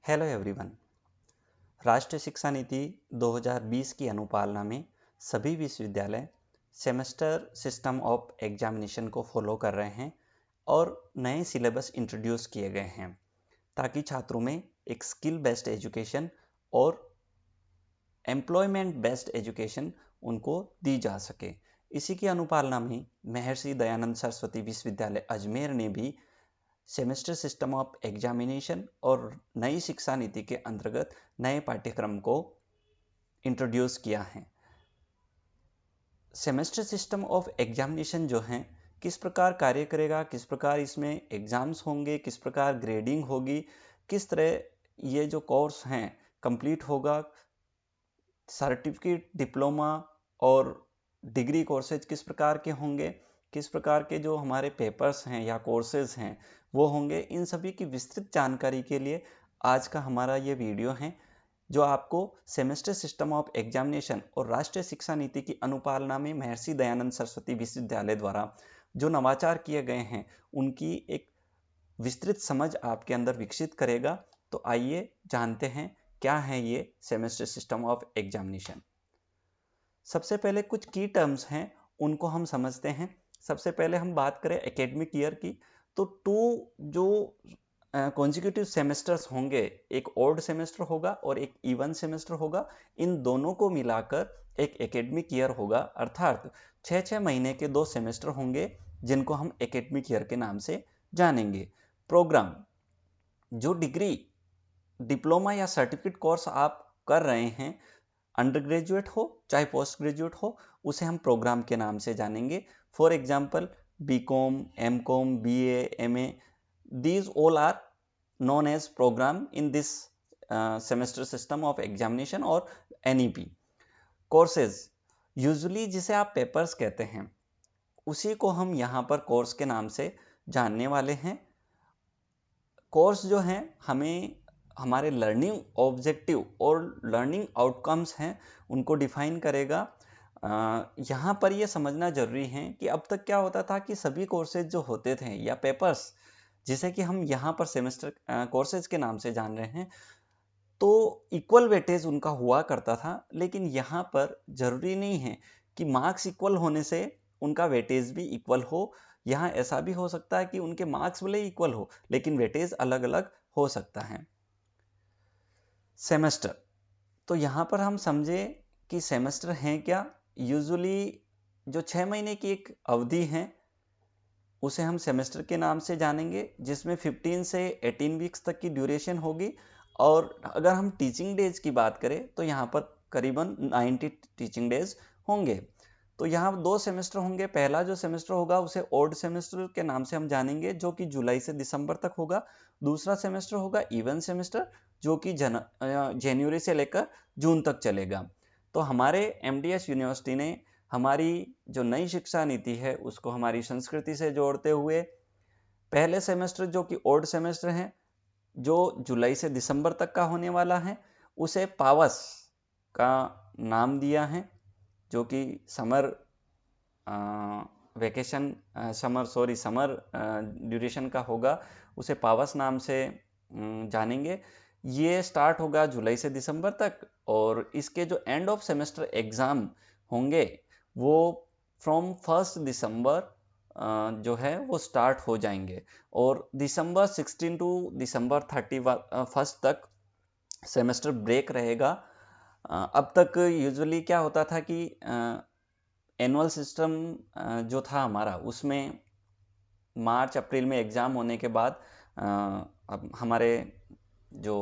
Hello everyone. राष्ट्रीय शिक्षा नीति 2020 की अनुपालना में सभी विश्वविद्यालय सेमेस्टर सिस्टम ऑफ एग्जामिनेशन को फॉलो कर रहे हैं और नए सिलेबस इंट्रोड्यूस किए गए हैं ताकि छात्रों में एक स्किल बेस्ड एजुकेशन और एम्प्लॉयमेंट बेस्ड एजुकेशन उनको दी जा सके। इसी की अनुपालना में महर्षि दयानंद सरस्वती विश्वविद्यालय अजमेर ने भी सेमेस्टर सिस्टम ऑफ एग्जामिनेशन और नई शिक्षा नीति के अंतर्गत नए पाठ्यक्रम को इंट्रोड्यूस किया है। सेमेस्टर सिस्टम ऑफ एग्जामिनेशन जो है किस प्रकार कार्य करेगा, किस प्रकार इसमें एग्जाम्स होंगे, किस प्रकार ग्रेडिंग होगी, किस तरह ये जो कोर्स हैं कंप्लीट होगा, सर्टिफिकेट, डिप्लोमा और डिग्री कोर्सेज किस प्रकार के होंगे, किस प्रकार के जो हमारे पेपर्स हैं या कोर्सेज हैं वो होंगे, इन सभी की विस्तृत जानकारी के लिए आज का हमारा ये वीडियो है जो आपको सेमेस्टर सिस्टम ऑफ एग्जामिनेशन और राष्ट्रीय शिक्षा नीति की अनुपालना में महर्षि दयानंद सरस्वती विश्वविद्यालय द्वारा जो नवाचार किए गए हैं उनकी एक विस्तृत समझ आपके अंदर विकसित करेगा। तो आइए जानते हैं क्या है ये सेमेस्टर सिस्टम ऑफ एग्जामिनेशन। सबसे पहले कुछ की टर्म्स हैं उनको हम समझते हैं। सबसे पहले हम बात करें एकेडमिक ईयर की, तो जो कॉन्जिक्यूटिव सेमेस्टर्स होंगे, एक ऑड सेमेस्टर होगा और एक इवन सेमेस्टर होगा, इन दोनों को मिलाकर एक एकेडमिक ईयर होगा। अर्थात 6 महीने के 2 सेमेस्टर होंगे जिनको हम एकेडमिक ईयर के नाम से जानेंगे। प्रोग्राम, जो डिग्री, डिप्लोमा या सर्टिफिकेट कोर्स आप कर रहे हैं, अंडर ग्रेजुएट हो चाहे पोस्ट ग्रेजुएट हो, उसे हम प्रोग्राम के नाम से जानेंगे। For example BCom, MCom, BA, MA, these all are known as program in this semester system of examination और NEP। courses, यूजुअली जिसे आप पेपर्स कहते हैं उसी को हम यहाँ पर कोर्स के नाम से जानने वाले हैं। कोर्स जो है हमें हमारे लर्निंग ऑब्जेक्टिव और लर्निंग आउटकम्स हैं उनको डिफाइन करेगा। यहाँ पर ये समझना जरूरी है कि अब तक क्या होता था कि सभी कोर्सेज जो होते थे या पेपर्स जिसे कि हम यहाँ पर सेमेस्टर कोर्सेज के नाम से जान रहे हैं, तो इक्वल वेटेज उनका हुआ करता था। लेकिन यहाँ पर जरूरी नहीं है कि मार्क्स इक्वल होने से उनका वेटेज भी इक्वल हो। यहाँ ऐसा भी हो सकता है कि उनके मार्क्स भले इक्वल हो लेकिन वेटेज अलग अलग हो सकता है। सेमेस्टर, तो यहाँ पर हम समझे कि सेमेस्टर है क्या। यूजुअली जो 6 महीने की एक अवधि है उसे हम सेमेस्टर के नाम से जानेंगे, जिसमें 15 से 18 वीक्स तक की ड्यूरेशन होगी। और अगर हम टीचिंग डेज की बात करें तो यहाँ पर करीबन 90 टीचिंग डेज होंगे। तो यहाँ 2 सेमेस्टर होंगे। पहला जो सेमेस्टर होगा उसे ऑड सेमेस्टर के नाम से हम जानेंगे जो कि जुलाई से दिसंबर तक होगा। दूसरा सेमेस्टर होगा इवन सेमेस्टर जो कि जनवरी से लेकर जून तक चलेगा। तो हमारे एमडीएस यूनिवर्सिटी ने हमारी जो नई शिक्षा नीति है उसको हमारी संस्कृति से जोड़ते हुए पहले सेमेस्टर जो कि ऑड सेमेस्टर है जो जुलाई से दिसंबर तक का होने वाला है उसे पावस का नाम दिया है, जो कि समर वेकेशन समर ड्यूरेशन का होगा, उसे पावस नाम से जानेंगे। ये स्टार्ट होगा जुलाई से दिसंबर तक और इसके जो एंड ऑफ सेमेस्टर एग्जाम होंगे वो फ्रॉम 1 दिसंबर जो है वो स्टार्ट हो जाएंगे और दिसंबर 16 टू दिसंबर 31 तक सेमेस्टर ब्रेक रहेगा। अब तक यूजुअली क्या होता था कि एनुअल सिस्टम जो था हमारा उसमें मार्च अप्रैल में एग्जाम होने के बाद अब हमारे जो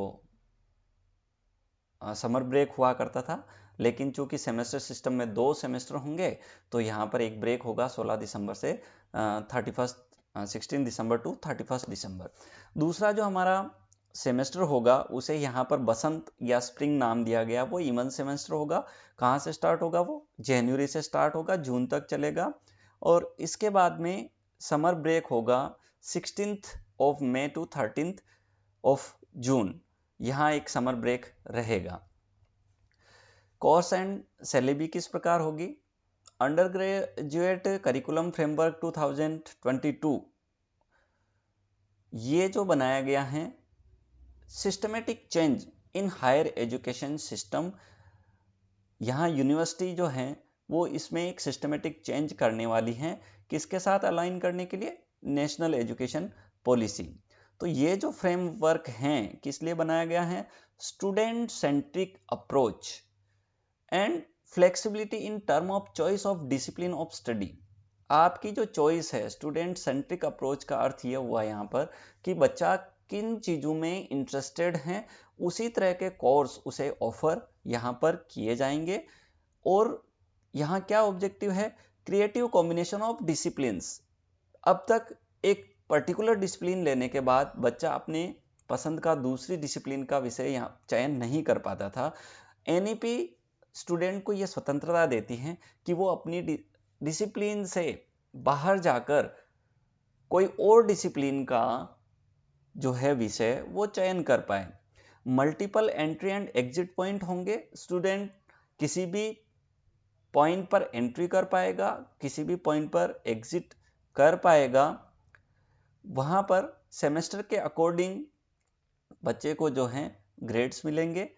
समर ब्रेक हुआ करता था। लेकिन चूंकि सेमेस्टर सिस्टम में 2 सेमेस्टर होंगे तो यहाँ पर एक ब्रेक होगा 16 दिसंबर से 16 दिसंबर टू 31 दिसंबर। दूसरा जो हमारा सेमेस्टर होगा उसे यहाँ पर बसंत या स्प्रिंग नाम दिया गया, वो इवन सेमेस्टर होगा। कहाँ से स्टार्ट होगा? वो जनवरी से स्टार्ट होगा, जून तक चलेगा। और इसके बाद में समर ब्रेक होगा 16th ऑफ मई टू 13th ऑफ जून, यहाँ एक समर ब्रेक रहेगा। कोर्स एंड सिलेबस किस प्रकार होगी? अंडर ग्रेजुएट करिकुलम फ्रेमवर्क 2022 ये जो बनाया गया है systematic change in higher education system. यहाँ यूनिवर्सिटी जो है वो इसमें एक सिस्टमेटिक चेंज करने वाली हैं, किसके साथ अलाइन करने के लिए, नेशनल एजुकेशन पॉलिसी। तो ये जो फ्रेमवर्क हैं किस लिए बनाया गया है, student centric approach and flexibility in term of choice of discipline of study. आपकी जो चॉइस है, स्टूडेंट सेंट्रिक अप्रोच का अर्थ यह हुआ यहाँ पर कि बच्चा किन चीज़ों में इंटरेस्टेड हैं, उसी तरह के कोर्स उसे ऑफर यहाँ पर किए जाएंगे। और यहाँ क्या ऑब्जेक्टिव है, क्रिएटिव कॉम्बिनेशन ऑफ डिसिप्लिन्स। अब तक एक पर्टिकुलर डिसिप्लिन लेने के बाद बच्चा अपने पसंद का दूसरी डिसिप्लिन का विषय यहाँ चयन नहीं कर पाता था। एनईपी स्टूडेंट को यह स्वतंत्रता देती है कि वो अपनी डिसिप्लिन से बाहर जाकर कोई और डिसिप्लिन का जो है विषय वो चयन कर पाए। Multiple entry and exit point होंगे, स्टूडेंट किसी भी पॉइंट पर एंट्री कर पाएगा, किसी भी पॉइंट पर एग्जिट कर पाएगा। वहां पर सेमेस्टर के अकॉर्डिंग बच्चे को जो है ग्रेड्स मिलेंगे।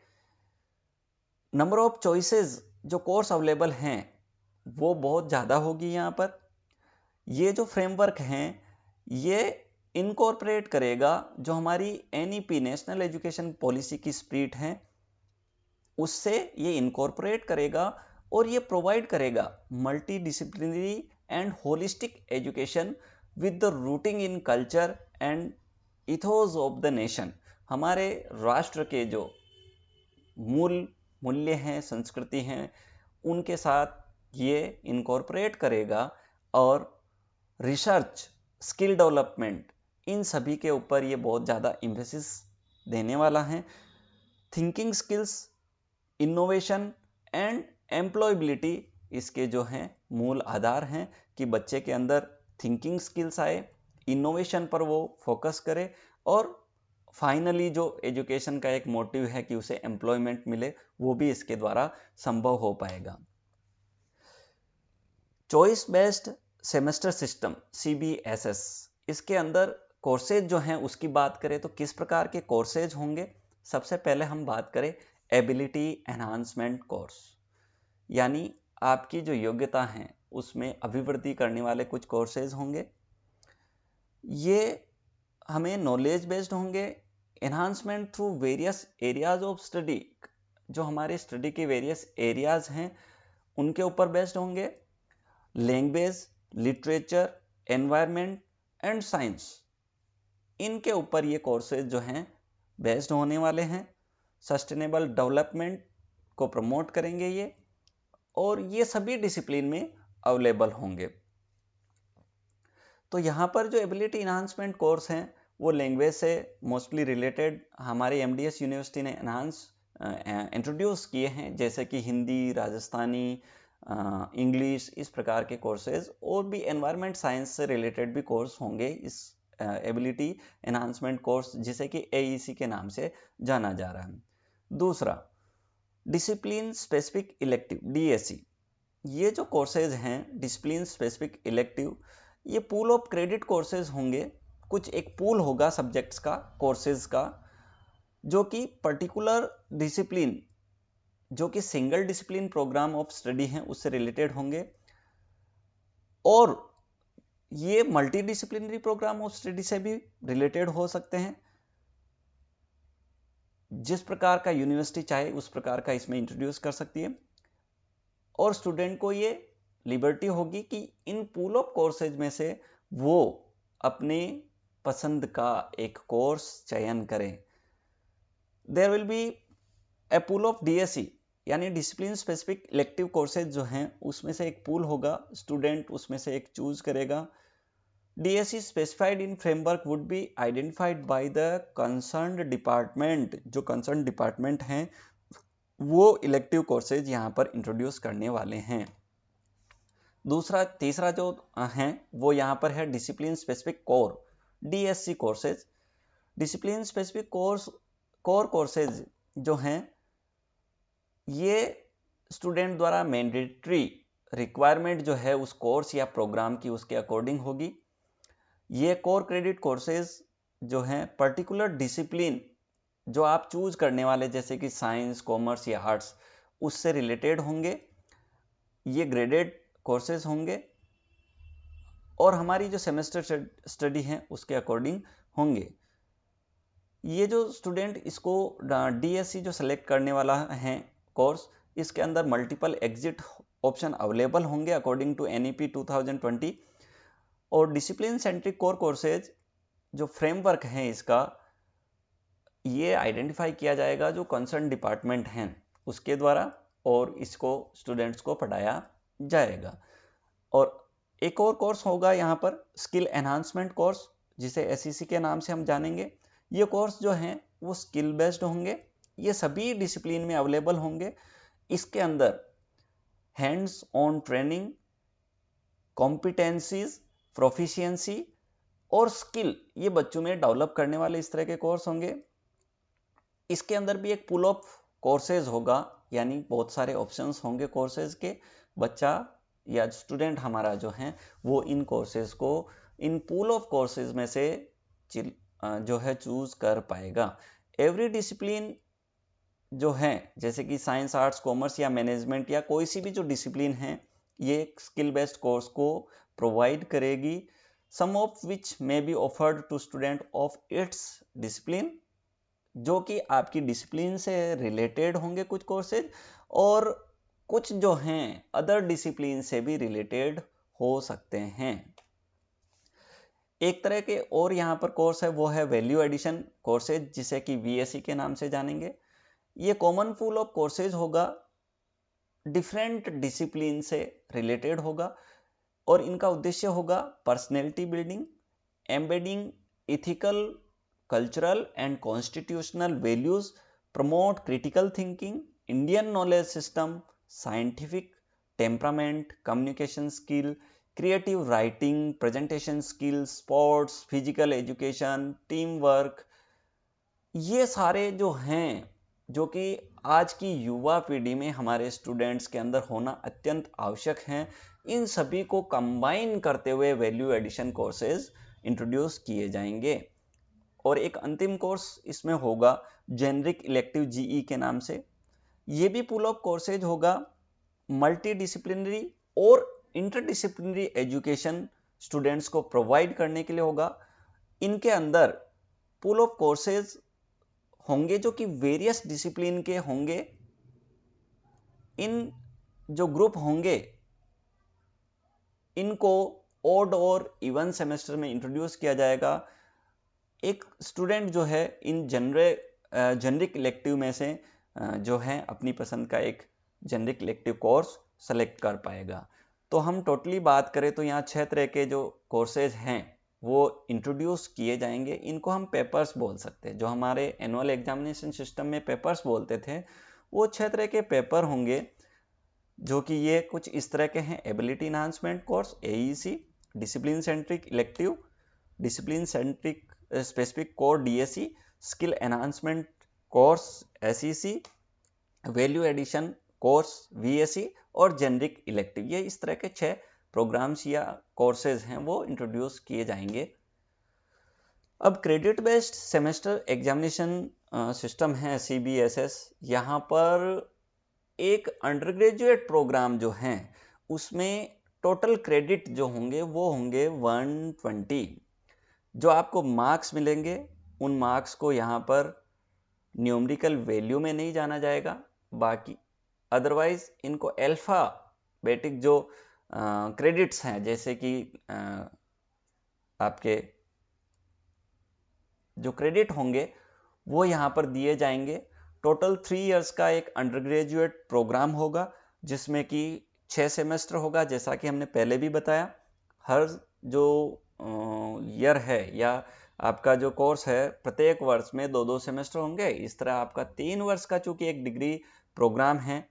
नंबर ऑफ चॉइसेस जो कोर्स अवेलेबल हैं वो बहुत ज़्यादा होगी यहाँ पर। ये जो फ्रेमवर्क हैं ये इनकॉर्पोरेट करेगा जो हमारी एनईपी नेशनल एजुकेशन पॉलिसी की स्पिरिट है, उससे ये इनकॉर्पोरेट करेगा और ये प्रोवाइड करेगा multi disciplinary and holistic education with the rooting in culture and ethos of the nation. हमारे राष्ट्र के जो मूल्य हैं, संस्कृति हैं, उनके साथ ये इनकॉर्पोरेट करेगा और रिसर्च, स्किल डेवलपमेंट, इन सभी के ऊपर ये बहुत ज़्यादा एम्फेसिस देने वाला है। Thinking skills, innovation and employability इसके जो हैं मूल आधार हैं कि बच्चे के अंदर थिंकिंग स्किल्स आए, इनोवेशन पर वो फोकस करे और फाइनली जो एजुकेशन का एक मोटिव है कि उसे एम्प्लॉयमेंट मिले, वो भी इसके द्वारा संभव हो पाएगा। Choice based semester system CBSS, इसके अंदर कोर्सेज जो हैं उसकी बात करें तो किस प्रकार के कोर्सेज होंगे। सबसे पहले हम बात करें एबिलिटी एनहांसमेंट कोर्स, यानी आपकी जो योग्यता है उसमें अभिवृद्धि करने वाले कुछ कोर्सेज होंगे। ये हमें नॉलेज बेस्ड होंगे। Enhancement through various areas of study, जो हमारे स्टडी के वेरियस एरियाज हैं उनके ऊपर बेस्ड होंगे। Language, literature, environment and science, इनके ऊपर ये कोर्सेज जो हैं बेस्ड होने वाले हैं। सस्टेनेबल डेवलपमेंट को प्रमोट करेंगे ये, और ये सभी डिसिप्लिन में अवेलेबल होंगे। तो यहाँ पर जो एबिलिटी इन्हांसमेंट कोर्स हैं वो लैंग्वेज से मोस्टली रिलेटेड हमारे MDS यूनिवर्सिटी ने इंट्रोड्यूस किए हैं, जैसे कि हिंदी, राजस्थानी, इंग्लिश, इस प्रकार के कोर्सेज। और भी एनवायरनमेंट साइंस से रिलेटेड भी कोर्स होंगे इस एबिलिटी एनहांसमेंट कोर्स, जिसे कि AEC के नाम से जाना जा रहा है। दूसरा, डिसिप्लिन स्पेसिफिक इलेक्टिव DSE, ये जो कोर्सेज हैं डिसिप्लिन स्पेसिफिक इलेक्टिव, ये पूल ऑफ क्रेडिट कोर्सेज होंगे। कुछ एक पूल होगा सब्जेक्ट्स का, कोर्सेज का, जो कि पर्टिकुलर डिसिप्लिन, जो कि single discipline program of study है उससे रिलेटेड होंगे। और ये multi disciplinary program of study से भी रिलेटेड हो सकते हैं। जिस प्रकार का यूनिवर्सिटी चाहे उस प्रकार का इसमें इंट्रोड्यूस कर सकती है, और स्टूडेंट को ये लिबर्टी होगी कि इन पूल ऑफ कोर्सेज में से वो अपने पसंद का एक कोर्स चयन करें। There will be a pool of DSE, यानी डिसिप्लिन स्पेसिफिक इलेक्टिव कोर्सेज जो हैं उसमें से एक पूल होगा, स्टूडेंट उसमें से एक चूज करेगा। DSE specified in framework would be identified by the concerned department, जो कंसर्न डिपार्टमेंट हैं वो इलेक्टिव कोर्सेज यहाँ पर इंट्रोड्यूस करने वाले हैं। तीसरा जो है वो यहाँ पर है discipline specific core DSC courses. Discipline specific core courses जो हैं ये स्टूडेंट द्वारा मैंडेटरी रिक्वायरमेंट जो है उस कोर्स या प्रोग्राम की उसके अकॉर्डिंग होगी। ये कोर क्रेडिट कोर्सेज जो हैं पर्टिकुलर डिसिप्लिन जो आप चूज करने वाले जैसे कि साइंस, कॉमर्स या आर्ट्स, उससे रिलेटेड होंगे। ये ग्रेडेड कोर्सेज होंगे और हमारी जो सेमेस्टर स्टडी है उसके अकॉर्डिंग होंगे। ये जो स्टूडेंट इसको डीएससी जो सेलेक्ट करने वाला है कोर्स, इसके अंदर मल्टीपल एग्जिट ऑप्शन अवेलेबल होंगे अकॉर्डिंग टू एनईपी 2020। और डिसिप्लिन सेंट्रिक कोर कोर्सेज जो फ्रेमवर्क है इसका, ये आइडेंटिफाई किया जाएगा जो कंसर्न डिपार्टमेंट हैं उसके द्वारा, और इसको स्टूडेंट्स को पढ़ाया जाएगा। और एक और कोर्स होगा यहाँ पर स्किल एनहांसमेंट कोर्स, जिसे एसईसी के नाम से हम जानेंगे। ये कोर्स जो हैं वो स्किल बेस्ड होंगे, ये सभी डिसिप्लिन में अवेलेबल होंगे। इसके अंदर hands on training, competencies, proficiency और स्किल, ये बच्चों में डेवलप करने वाले इस तरह के कोर्स होंगे। इसके अंदर भी एक पुल ऑफ कोर्सेज होगा, यानी बहुत सारे ऑप्शंस होंगे कोर्सेज के। बच्चा या स्टूडेंट हमारा जो है वो इन कोर्सेज को, इन पूल ऑफ कोर्सेज में से जो है चूज कर पाएगा। एवरी डिसिप्लिन जो है, जैसे कि साइंस, आर्ट्स, कॉमर्स या मैनेजमेंट या कोई सी भी जो डिसिप्लिन है, ये स्किल बेस्ड कोर्स को प्रोवाइड करेगी। Some of which may be offered to student of its discipline, जो कि आपकी डिसिप्लिन से रिलेटेड होंगे कुछ कोर्सेज, और कुछ जो हैं अदर डिसिप्लिन से भी रिलेटेड हो सकते हैं। एक तरह के और यहाँ पर कोर्स है वो है वैल्यू एडिशन कोर्सेज, जिसे कि वीएससी के नाम से जानेंगे। ये कॉमन पूल ऑफ कोर्सेज होगा, डिफरेंट डिसिप्लिन से रिलेटेड होगा, और इनका उद्देश्य होगा personality building, embedding ethical, cultural and constitutional values, promote critical thinking, Indian knowledge system, scientific temperament, communication skill, creative writing, presentation skill, sports, physical education, team work. ये सारे जो हैं, जो कि आज की युवा पीढ़ी में हमारे स्टूडेंट्स के अंदर होना अत्यंत आवश्यक हैं, इन सभी को कंबाइन करते हुए वैल्यू एडिशन कोर्सेज इंट्रोड्यूस किए जाएंगे। और एक अंतिम कोर्स इसमें होगा जेनरिक इलेक्टिव जीई के नाम से। ये भी पूल ऑफ कोर्सेज होगा, मल्टी डिसिप्लिनरी और इंटरडिसिप्लिनरी एजुकेशन स्टूडेंट्स को प्रोवाइड करने के लिए होगा। इनके अंदर पूल ऑफ कोर्सेज होंगे जो कि वेरियस डिसिप्लिन के होंगे। इन जो ग्रुप होंगे इनको ऑड और इवन सेमेस्टर में इंट्रोड्यूस किया जाएगा। एक स्टूडेंट जो है इन जेनरिक इलेक्टिव में से जो है अपनी पसंद का एक जेनरिक इलेक्टिव कोर्स सेलेक्ट कर पाएगा। तो हम टोटली बात करें तो यहाँ 6 तरह के जो कोर्सेज हैं वो इंट्रोड्यूस किए जाएंगे। इनको हम पेपर्स बोल सकते हैं। जो हमारे एनुअल एग्जामिनेशन सिस्टम में पेपर्स बोलते थे, वो 6 तरह के पेपर होंगे, जो कि ये कुछ इस तरह के हैं। Ability enhancement course AEC, discipline centric elective, discipline centric specific core DSC, skill enhancement course SEC, value addition course VSC और जेनरिक इलेक्टिव। ये इस तरह के 6 प्रोग्राम्स या कोर्सेज हैं वो इंट्रोड्यूस किए जाएंगे। अब credit based semester examination system है सीबीएसएस। यहाँ पर एक अंडर ग्रेजुएट प्रोग्राम जो हैं उसमें टोटल क्रेडिट जो होंगे वो होंगे 120। जो आपको मार्क्स मिलेंगे उन मार्क्स को यहाँ पर न्यूमेरिकल वैल्यू में नहीं जाना जाएगा, बाकी अदरवाइज इनको अल्फाबेटिक जो क्रेडिट्स हैं, जैसे कि आपके जो क्रेडिट होंगे वो यहाँ पर दिए जाएंगे। टोटल 3 इयर्स का एक अंडर ग्रेजुएट प्रोग्राम होगा, जिसमें कि 6 सेमेस्टर होगा। जैसा कि हमने पहले भी बताया, हर जो ईयर है या आपका जो कोर्स है प्रत्येक वर्ष में 2-2 सेमेस्टर होंगे। इस तरह आपका 3 वर्ष का चूंकि एक डिग्री प्रोग्राम है,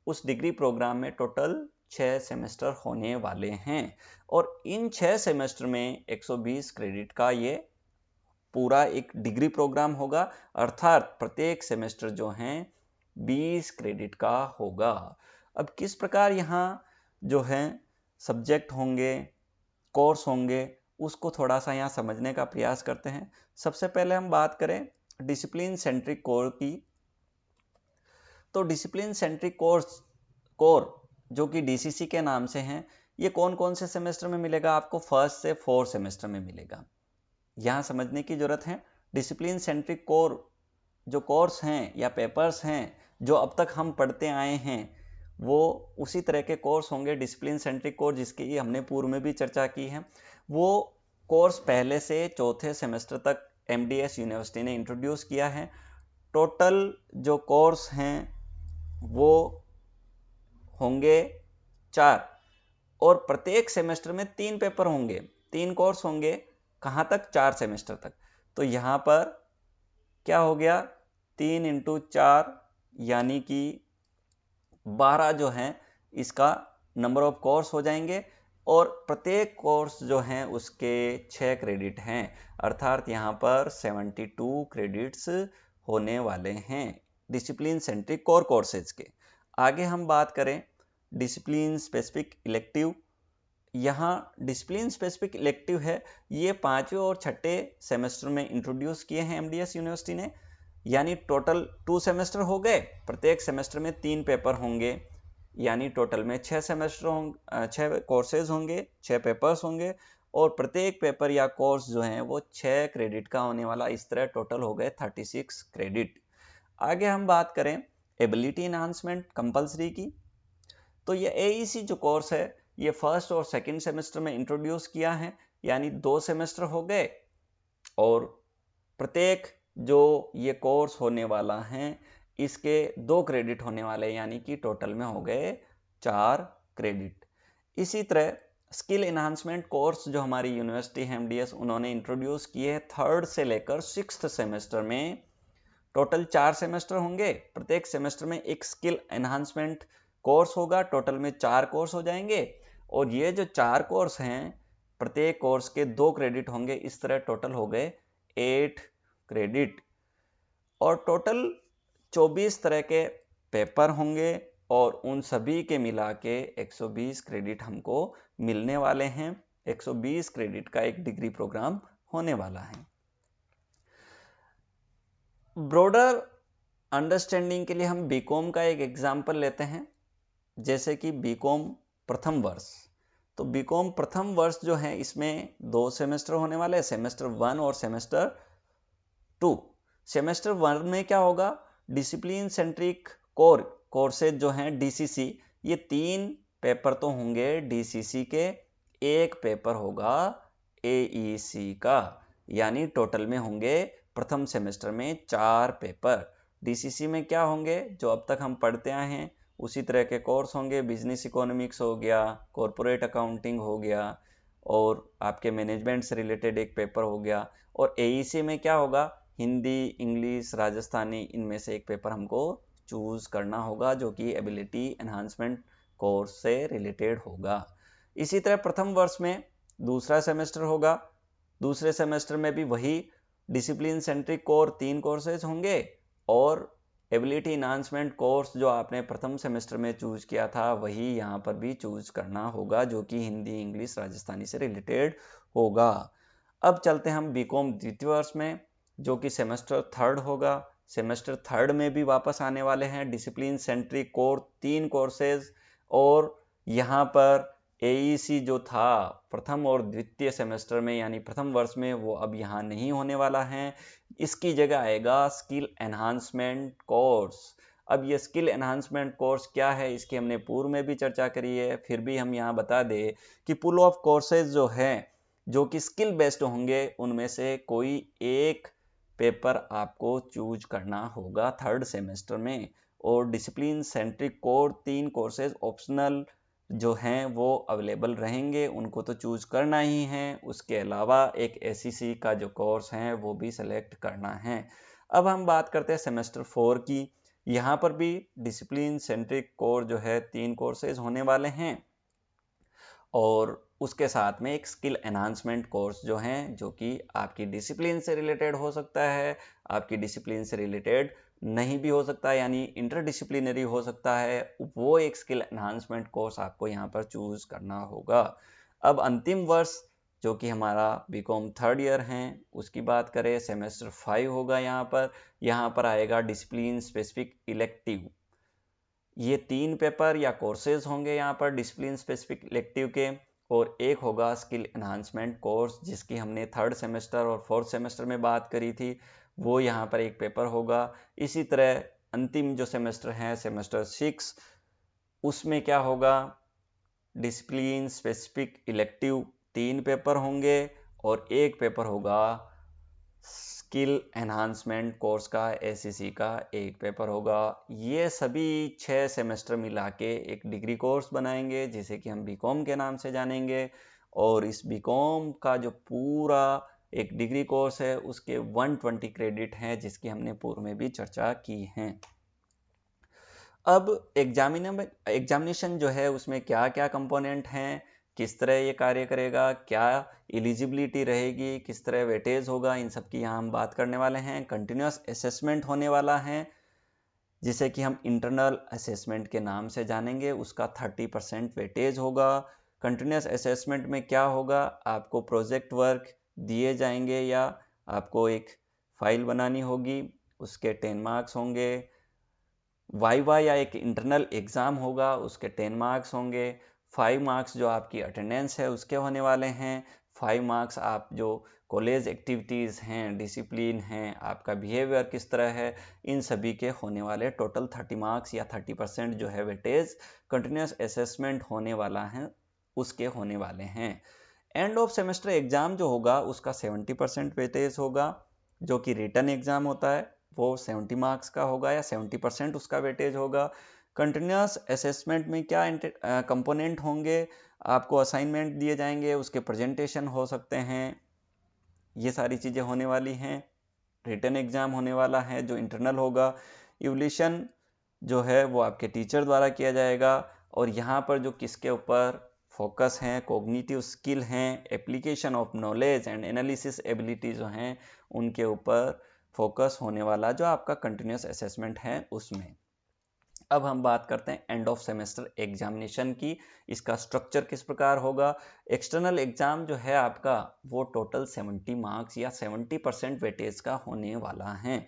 उस डिग्री प्रोग्राम में टोटल 6 सेमेस्टर होने वाले हैं। और इन 6 सेमेस्टर में 120 क्रेडिट का ये पूरा एक डिग्री प्रोग्राम होगा, अर्थात प्रत्येक सेमेस्टर जो हैं 20 क्रेडिट का होगा। अब किस प्रकार यहाँ जो है सब्जेक्ट होंगे, कोर्स होंगे, उसको थोड़ा सा यहाँ समझने का प्रयास करते हैं। सबसे पहले हम बात करें डिसिप्लिन सेंट्रिक कोर की। तो डिसिप्लिन सेंट्रिक कोर जो कि डीसीसी के नाम से हैं, ये कौन कौन से सेमेस्टर में मिलेगा? आपको फर्स्ट से फोर्थ सेमेस्टर में मिलेगा। यहां समझने की जरूरत है, डिसिप्लिन सेंट्रिक कोर जो कोर्स हैं या पेपर्स हैं जो अब तक हम पढ़ते आए हैं, वो उसी तरह के कोर्स होंगे डिसिप्लिन सेंट्रिक कोर्स जिसकी हमने पूर्व में भी चर्चा की है। वो कोर्स पहले से चौथे सेमेस्टर तक एमडीएस यूनिवर्सिटी ने इंट्रोड्यूस किया है। टोटल जो कोर्स हैं वो होंगे 4 और प्रत्येक सेमेस्टर में 3 पेपर होंगे, 3 कोर्स होंगे। कहाँ तक? 4 सेमेस्टर तक। तो यहाँ पर क्या हो गया? 3 × 4 यानी कि 12 जो है इसका नंबर ऑफ कोर्स हो जाएंगे और प्रत्येक कोर्स जो है उसके 6 क्रेडिट हैं, अर्थात यहाँ पर 72 क्रेडिट्स होने वाले हैं डिसिप्लिन सेंट्रिक कोर कोर्सेज के। आगे हम बात करें डिसिप्लिन स्पेसिफिक इलेक्टिव। यहाँ डिसिप्लिन स्पेसिफिक इलेक्टिव है, ये 5वें और 6ठे सेमेस्टर में इंट्रोड्यूस किए हैं एमडीएस यूनिवर्सिटी ने। यानी टोटल 2 सेमेस्टर हो गए, प्रत्येक सेमेस्टर में 3 पेपर होंगे, यानी टोटल में 6 सेमेस्टर होंगे, 6 कोर्सेज होंगे, 6 पेपर्स होंगे और प्रत्येक पेपर या कोर्स जो है वो 6 क्रेडिट का होने वाला। इस तरह टोटल हो गए 36 क्रेडिट। आगे हम बात करें एबिलिटी एनहांसमेंट कंपलसरी की। तो ये एईसी जो कोर्स है ये फर्स्ट और सेकंड सेमेस्टर में इंट्रोड्यूस किया है, यानी 2 सेमेस्टर हो गए और प्रत्येक जो ये कोर्स होने वाला है इसके 2 क्रेडिट होने वाले, यानी कि टोटल में हो गए 4 क्रेडिट। इसी तरह स्किल एनहांसमेंट कोर्स जो हमारी यूनिवर्सिटी है एमडीएस उन्होंने इंट्रोड्यूस किए हैं 3rd से लेकर 6th सेमेस्टर में। टोटल 4 सेमेस्टर होंगे, प्रत्येक सेमेस्टर में एक स्किल एनहांसमेंट कोर्स होगा, टोटल में 4 कोर्स हो जाएंगे और ये जो 4 कोर्स हैं प्रत्येक कोर्स के 2 क्रेडिट होंगे। इस तरह टोटल हो गए 8 क्रेडिट और टोटल 24 तरह के पेपर होंगे और उन सभी के मिला के 120 क्रेडिट हमको मिलने वाले हैं। 120 क्रेडिट का एक डिग्री प्रोग्राम होने वाला है। ब्रॉडर अंडरस्टैंडिंग के लिए हम बीकॉम का एक एग्जाम्पल लेते हैं, जैसे कि बीकॉम प्रथम वर्ष। तो बीकॉम प्रथम वर्ष जो है इसमें 2 सेमेस्टर होने वाले हैं, सेमेस्टर 1 और सेमेस्टर 2। सेमेस्टर 1 में क्या होगा? डिसिप्लिन सेंट्रिक कोर्सेज जो हैं डीसीसी, ये 3 पेपर तो होंगे डीसीसी के, 1 पेपर होगा एईसी का, यानी टोटल में होंगे प्रथम सेमेस्टर में 4 पेपर। डीसीसी में क्या होंगे? जो अब तक हम पढ़ते आए हैं उसी तरह के कोर्स होंगे, बिजनेस इकोनॉमिक्स हो गया, कॉरपोरेट अकाउंटिंग हो गया और आपके मैनेजमेंट से रिलेटेड एक पेपर हो गया। और एईसी में क्या होगा? हिंदी, इंग्लिश, राजस्थानी, इनमें से एक पेपर हमको चूज करना होगा जो कि एबिलिटी एनहांसमेंट कोर्स से रिलेटेड होगा। इसी तरह प्रथम वर्ष में दूसरा सेमेस्टर होगा, दूसरे सेमेस्टर में भी वही डिसिप्लिन सेंट्रिक कोर 3 कोर्सेज होंगे और एबिलिटी एनहांसमेंट कोर्स जो आपने प्रथम सेमेस्टर में चूज किया था वही यहाँ पर भी चूज करना होगा, जो कि हिंदी, इंग्लिश, राजस्थानी से रिलेटेड होगा। अब चलते हैं हम बीकॉम द्वितीय वर्ष में, जो कि सेमेस्टर 3rd होगा। सेमेस्टर 3rd में भी वापस आने वाले हैं डिसिप्लिन सेंट्रिक कोर 3 कोर्सेज और यहाँ पर एईसी जो था प्रथम और द्वितीय सेमेस्टर में यानी प्रथम वर्ष में, वो अब यहाँ नहीं होने वाला है। इसकी जगह आएगा स्किल एनहांसमेंट कोर्स। अब ये स्किल एनहांसमेंट कोर्स क्या है इसकी हमने पूर्व में भी चर्चा करी है, फिर भी हम यहाँ बता दें कि पुल ऑफ कोर्सेज जो है जो कि स्किल बेस्ड होंगे उनमें से कोई एक पेपर आपको चूज करना होगा 3rd सेमेस्टर में। और discipline centric core 3 courses optional जो हैं वो अवेलेबल रहेंगे, उनको तो चूज करना ही है। उसके अलावा एक एसीसी का जो कोर्स है वो भी सेलेक्ट करना है। अब हम बात करते हैं सेमेस्टर 4 की। यहाँ पर भी डिसिप्लिन सेंट्रिक कोर जो है 3 कोर्सेज होने वाले हैं और उसके साथ में एक स्किल एनहांसमेंट कोर्स जो है जो कि आपकी डिसिप्लिन से रिलेटेड हो सकता है, आपकी डिसिप्लिन से रिलेटेड नहीं भी हो सकता है, यानी इंटरडिसिप्लिनरी हो सकता है। वो एक स्किल एनहांसमेंट कोर्स आपको यहाँ पर चूज करना होगा। अब अंतिम वर्ष जो कि हमारा बीकॉम थर्ड ईयर है उसकी बात करें, सेमेस्टर 5 होगा यहाँ पर आएगा डिसिप्लिन स्पेसिफिक इलेक्टिव। ये 3 पेपर या कोर्सेज होंगे यहाँ पर डिसिप्लिन स्पेसिफिक इलेक्टिव के, और एक होगा स्किल एनहांसमेंट कोर्स जिसकी हमने थर्ड सेमेस्टर और फोर्थ सेमेस्टर में बात करी थी, वो यहाँ पर एक पेपर होगा। इसी तरह अंतिम जो सेमेस्टर है सेमेस्टर 6, उसमें क्या होगा, डिसिप्लिन स्पेसिफिक इलेक्टिव 3 पेपर होंगे और एक पेपर होगा स्किल एनहांसमेंट कोर्स का, एसईसी का एक पेपर होगा। ये सभी 6 सेमेस्टर मिला के एक डिग्री कोर्स बनाएंगे जिसे कि हम बीकॉम के नाम से जानेंगे। और इस बीकॉम का जो पूरा एक डिग्री कोर्स है उसके 120 क्रेडिट हैं जिसकी हमने पूर्व में भी चर्चा की है। अब एग्जामिनेशन जो है उसमें क्या क्या कंपोनेंट हैं, किस तरह ये कार्य करेगा, क्या एलिजिबिलिटी रहेगी, किस तरह वेटेज होगा, इन सब की यहाँ हम बात करने वाले हैं। कंटिन्यूस असेसमेंट होने वाला है जिसे कि हम इंटरनल असेसमेंट के नाम से जानेंगे, उसका 30% वेटेज होगा। कंटिन्यूस असेसमेंट में क्या होगा, आपको प्रोजेक्ट वर्क दिए जाएंगे या आपको एक फाइल बनानी होगी, उसके 10 मार्क्स होंगे। वाइवा या एक इंटरनल एग्जाम होगा, उसके 10 मार्क्स होंगे। 5 मार्क्स जो आपकी अटेंडेंस है उसके होने वाले हैं। 5 मार्क्स आप जो कॉलेज एक्टिविटीज़ हैं, डिसिप्लिन हैं, आपका बिहेवियर किस तरह है, इन सभी के होने वाले टोटल 30 मार्क्स या 30% जो है वेटेज कंटिन्यूस असेसमेंट होने वाला है उसके होने वाले हैं। एंड ऑफ सेमेस्टर एग्जाम जो होगा उसका 70% वेटेज होगा, जो कि रिटन एग्जाम होता है वो 70 मार्क्स का होगा या 70% उसका वेटेज होगा। कंटिन्यूस असेसमेंट में क्या कंपोनेंट होंगे, आपको असाइनमेंट दिए जाएंगे, उसके प्रेजेंटेशन हो सकते हैं, ये सारी चीज़ें होने वाली हैं। रिटन एग्जाम होने वाला है जो इंटरनल होगा। इवल्यूशन जो है वो आपके टीचर द्वारा किया जाएगा। और यहाँ पर जो किसके ऊपर फोकस हैं, कॉग्निटिव स्किल हैं, application of knowledge and analysis ability जो हैं उनके ऊपर फोकस होने वाला जो आपका कंटिन्यूस असेसमेंट है उसमें। अब हम बात करते हैं एंड ऑफ सेमेस्टर एग्जामिनेशन की, इसका स्ट्रक्चर किस प्रकार होगा। एक्सटर्नल एग्जाम जो है आपका वो टोटल 70 मार्क्स या 70% वेटेज का होने वाला है।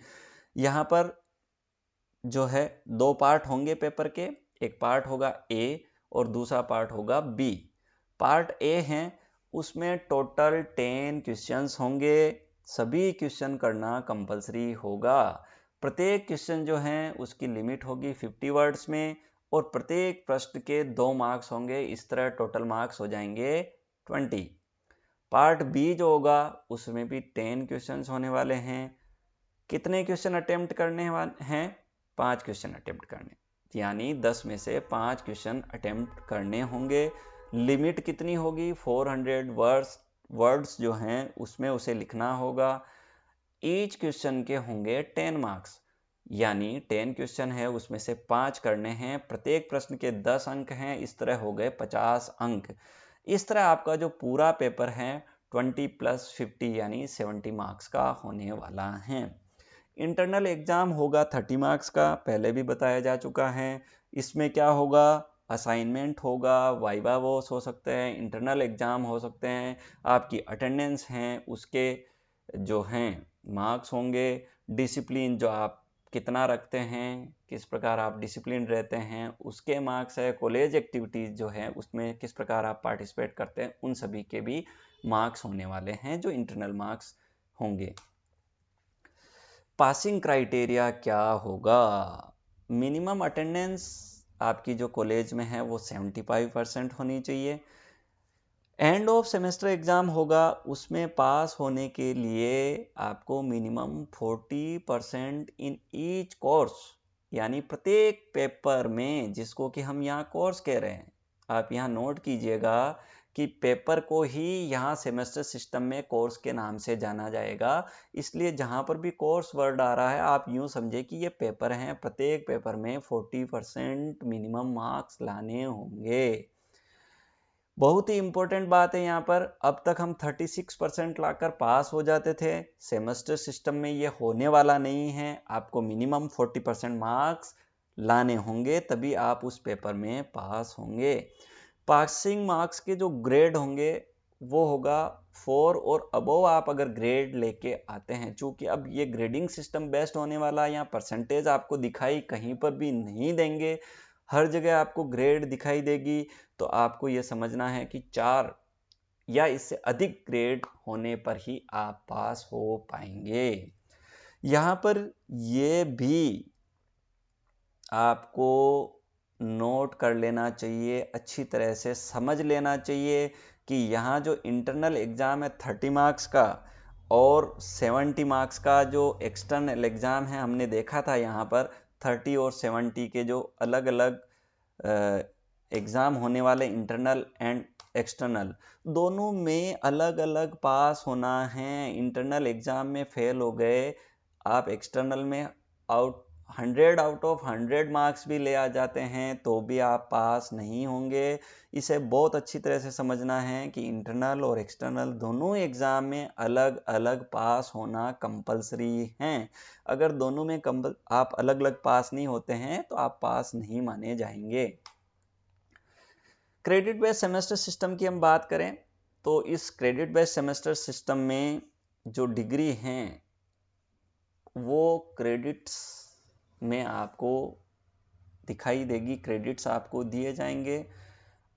यहाँ पर जो है 2 पार्ट होंगे पेपर के, एक पार्ट होगा ए और दूसरा पार्ट होगा बी। पार्ट ए है उसमें टोटल 10 क्वेश्चंस होंगे, सभी क्वेश्चन करना कंपलसरी होगा। प्रत्येक क्वेश्चन जो है उसकी लिमिट होगी 50 वर्ड्स में और प्रत्येक प्रश्न के 2 मार्क्स होंगे, इस तरह टोटल मार्क्स हो जाएंगे 20। पार्ट बी जो होगा उसमें भी 10 क्वेश्चंस होने वाले हैं। कितने क्वेश्चन अटेम्प्ट करने हैं, 5 क्वेश्चन अटेम्प्ट करने, यानी 10 में से 5 क्वेश्चन अटेम्प्ट करने होंगे। लिमिट कितनी होगी, 400 वर्ड्स जो हैं उसमें उसे लिखना होगा। ईच क्वेश्चन के होंगे 10 मार्क्स, यानी 10 क्वेश्चन है उसमें से 5 करने हैं, प्रत्येक प्रश्न के 10 अंक हैं, इस तरह हो गए 50 अंक। इस तरह आपका जो पूरा पेपर है 20 + 50 यानी 70 मार्क्स का होने वाला है। इंटरनल एग्जाम होगा 30 मार्क्स का, पहले भी बताया जा चुका है। इसमें क्या होगा, असाइनमेंट होगा, वाइवा वॉस हो सकते हैं, इंटरनल एग्जाम हो सकते हैं, आपकी अटेंडेंस हैं उसके जो हैं मार्क्स होंगे, डिसिप्लिन जो आप कितना रखते हैं, किस प्रकार आप डिसिप्लिन रहते हैं उसके मार्क्स है, कॉलेज एक्टिविटीज़ जो है उसमें किस प्रकार आप पार्टिसिपेट करते हैं उन सभी के भी मार्क्स होने वाले हैं जो इंटरनल मार्क्स होंगे। पासिंग क्राइटेरिया क्या होगा, मिनिमम अटेंडेंस आपकी जो कॉलेज में है वो 75% होनी चाहिए। एंड ऑफ सेमेस्टर एग्जाम होगा उसमें पास होने के लिए आपको मिनिमम 40% इन ईच कोर्स, यानी प्रत्येक पेपर में, जिसको कि हम यहाँ कोर्स कह रहे हैं, आप यहाँ नोट कीजिएगा कि पेपर को ही यहाँ सेमेस्टर सिस्टम में कोर्स के नाम से जाना जाएगा। इसलिए जहाँ पर भी कोर्स वर्ड आ रहा है आप यूँ समझे कि ये पेपर हैं, प्रत्येक पेपर में 40% मिनिमम मार्क्स लाने होंगे। बहुत ही इंपॉर्टेंट बात है यहाँ पर, अब तक हम 36% लाकर पास हो जाते थे, सेमेस्टर सिस्टम में ये होने वाला नहीं है, आपको मिनिमम 40% मार्क्स लाने होंगे तभी आप उस पेपर में पास होंगे। पासिंग मार्क्स के जो ग्रेड होंगे वो होगा 4 और अबोव आप अगर ग्रेड लेके आते हैं। चूंकि अब ये ग्रेडिंग सिस्टम बेस्ड होने वाला, यहाँ परसेंटेज आपको दिखाई कहीं पर भी नहीं देंगे, हर जगह आपको ग्रेड दिखाई देगी। तो आपको ये समझना है कि 4 या इससे अधिक ग्रेड होने पर ही आप पास हो पाएंगे। यहाँ पर ये भी आपको नोट कर लेना चाहिए, अच्छी तरह से समझ लेना चाहिए कि यहाँ जो इंटरनल एग्ज़ाम है 30 मार्क्स का और 70 मार्क्स का जो एक्सटर्नल एग्ज़ाम है, हमने देखा था यहाँ पर 30 और 70 के जो अलग अलग एग्ज़ाम होने वाले इंटरनल एंड एक्सटर्नल, दोनों में अलग अलग पास होना है। इंटरनल एग्ज़ाम में फेल हो गए आप, एक्सटर्नल में 100 आउट ऑफ 100 मार्क्स भी ले आ जाते हैं तो भी आप पास नहीं होंगे। इसे बहुत अच्छी तरह से समझना है कि इंटरनल और एक्सटर्नल दोनों एग्ज़ाम में अलग अलग पास होना कंपलसरी है। अगर दोनों में आप अलग अलग पास नहीं होते हैं तो आप पास नहीं माने जाएंगे। क्रेडिट बेस्ड सेमेस्टर सिस्टम की हम बात करें तो इस क्रेडिट बेस्ड सेमेस्टर सिस्टम में जो डिग्री हैं वो क्रेडिट्स में आपको दिखाई देगी, क्रेडिट्स आपको दिए जाएंगे।